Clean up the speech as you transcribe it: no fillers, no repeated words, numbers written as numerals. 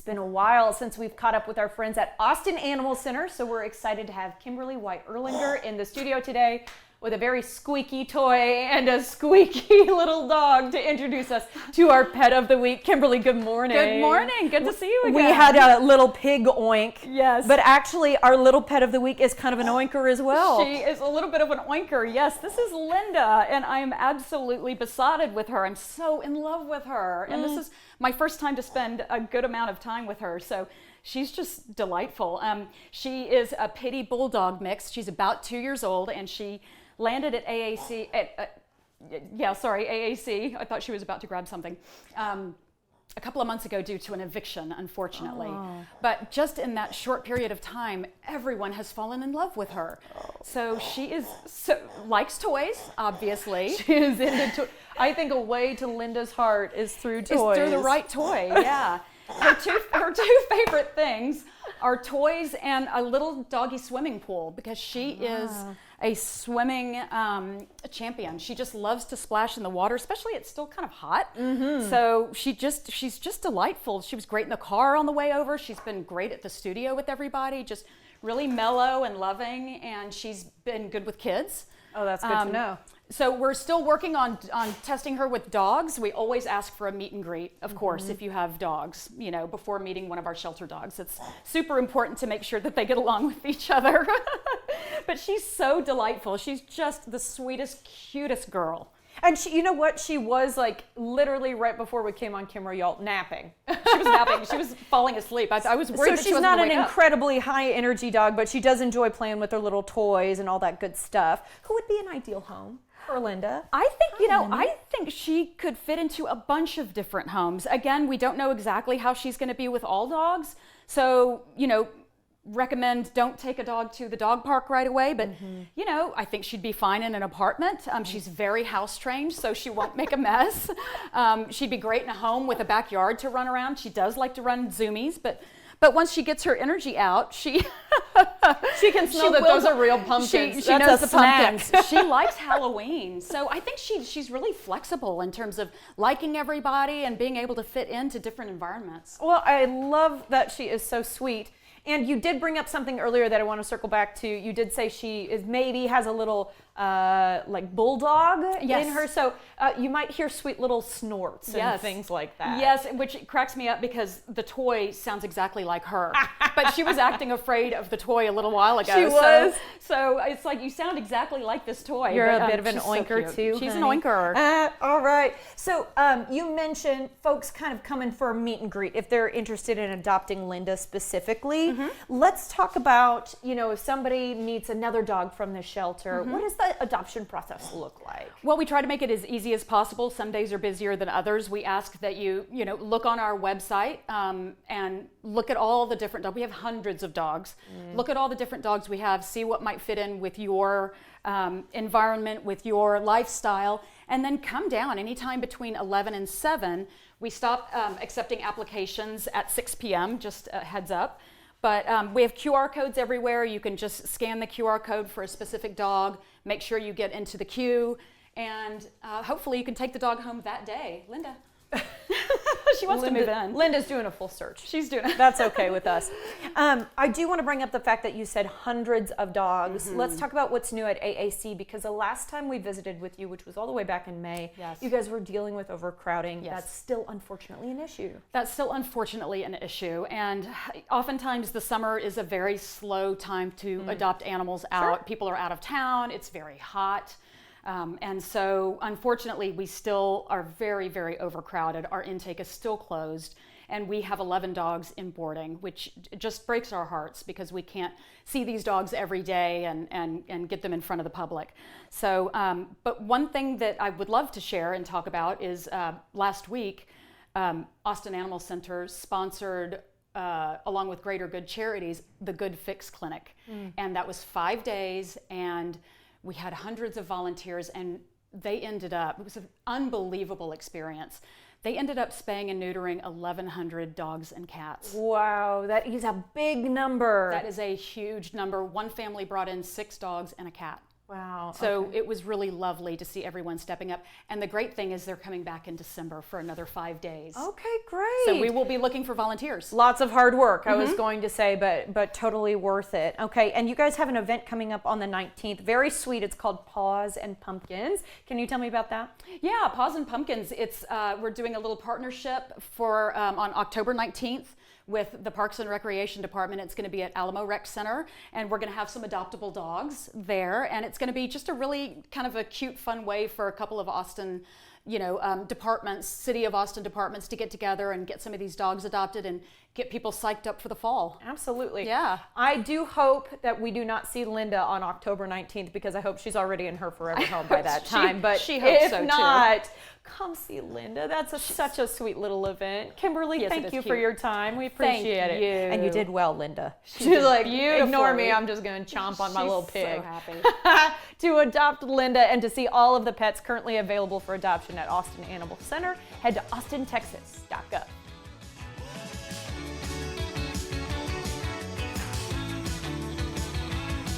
been a while since we've caught up with our friends at Austin Animal Center, so we're excited to have Kimberly White-Erlinger in the studio today with a very squeaky toy and a squeaky little dog to introduce us to our pet of the week. Kimberly, good morning. Good morning. Good to see you again. We had a little pig oink. Yes. But actually, our little pet of the week is kind of an oinker as well. She is a little bit of an oinker. Yes, this is Linda, and I am absolutely besotted with her. I'm so in love with her. And this is my first time to spend a good amount of time with her. So she's just delightful. She is a Pitty Bulldog mix. She's about 2 years old, and she landed at AAC, AAC. I thought she was about to grab something. A couple of months ago due to an eviction, unfortunately. But just in that short period of time, everyone has fallen in love with her. So she likes toys, obviously. She is into I think a way to Linda's heart is through toys. It's through the right toy, yeah. Her two favorite things are toys and a little doggy swimming pool, because she is a swimming champion. She just loves to splash in the water, especially it's still kind of hot. So she's just delightful. She was great in the car on the way over. She's been great at the studio with everybody, just really mellow and loving, and she's been good with kids. Oh, that's good to know. So we're still working on testing her with dogs. We always ask for a meet and greet, of course, if you have dogs, before meeting one of our shelter dogs. It's super important to make sure that they get along with each other. But she's so delightful. She's just the sweetest, cutest girl. And she, you know what? She was like literally right before we came on camera, y'all, napping. She was napping. She was falling asleep. I was worried that she she's wasn't not gonna an wake up. incredibly high energy dog, but she does enjoy playing with her little toys and all that good stuff. Who would be an ideal home for Linda? I think, I think she could fit into a bunch of different homes. Again, we don't know exactly how she's going to be with all dogs. So, recommend don't take a dog to the dog park right away, but I think she'd be fine in an apartment. She's very house trained, so she won't make a mess. She'd be great in a home with a backyard to run around. She does like to run zoomies, but once she gets her energy out, she can smell that those are real pumpkins. She knows the pumpkins. She likes Halloween, so I think she's really flexible in terms of liking everybody and being able to fit into different environments. Well, I love that she is so sweet. And you did bring up something earlier that I want to circle back to. You did say she maybe has a little like bulldog in her. So you might hear sweet little snorts and things like that. Yes, which cracks me up because the toy sounds exactly like her. But she was acting afraid of the toy a little while ago. She was. So it's like, you sound exactly like this toy. You're but, a bit of an oinker too. She's an oinker. All right. So you mentioned folks kind of coming for a meet and greet if they're interested in adopting Linda specifically. Let's talk about, if somebody meets another dog from the shelter, what does the adoption process look like? Well, we try to make it as easy as possible. Some days are busier than others. We ask that you look on our website and look at all the different dogs. We have hundreds of dogs. Look at all the different dogs we have, see what might fit in with your environment, with your lifestyle, and then come down anytime between 11 and 7. We stop accepting applications at 6 p.m., just a heads up. But we have QR codes everywhere. You can just scan the QR code for a specific dog, make sure you get into the queue, and hopefully you can take the dog home that day. Linda. She wants to move in. Linda's doing a full search. She's doing it. That's okay with us. I do want to bring up the fact that you said hundreds of dogs. Let's talk about what's new at AAC, because the last time we visited with you, which was all the way back in May, you guys were dealing with overcrowding. That's still unfortunately an issue. That's still unfortunately an issue. And oftentimes the summer is a very slow time to adopt animals out. People are out of town. It's very hot. And so, unfortunately, we still are very, very overcrowded. Our intake is still closed, and we have 11 dogs in boarding, which just breaks our hearts because we can't see these dogs every day and get them in front of the public. So, but one thing that I would love to share and talk about is last week, Austin Animal Center sponsored, along with Greater Good Charities, the Good Fix Clinic. And that was 5 days, and we had hundreds of volunteers, and they ended up, it was an unbelievable experience. They ended up spaying and neutering 1,100 dogs and cats. Wow, that is a big number. That is a huge number. One family brought in 6 dogs and a cat. Wow. So it was really lovely to see everyone stepping up. And the great thing is they're coming back in December for another 5 days. Okay, great. So we will be looking for volunteers. Lots of hard work, I was going to say, but totally worth it. Okay, and you guys have an event coming up on the 19th. Very sweet. It's called Paws and Pumpkins. Can you tell me about that? Yeah, Paws and Pumpkins. It's we're doing a little partnership for on October 19th with the Parks and Recreation Department. It's going to be at Alamo Rec Center, and we're going to have some adoptable dogs there, and it's going to be just a really kind of a cute, fun way for a couple of Austin, departments, City of Austin departments to get together and get some of these dogs adopted and get people psyched up for the fall. Absolutely. Yeah. I do hope that we do not see Linda on October 19th because I hope she's already in her forever home by that time. But she hopes if so, too. not, come see Linda. That's such a sweet little event. Kimberly, Yes, it thank is you for cute. your time. We Thank appreciate it. you. And you did well, Linda. She's did like, beautifully. ignore me. I'm just going to chomp on my She's little pig. so happy. To adopt Linda and to see all of the pets currently available for adoption at Austin Animal Center, head to austintexas.gov.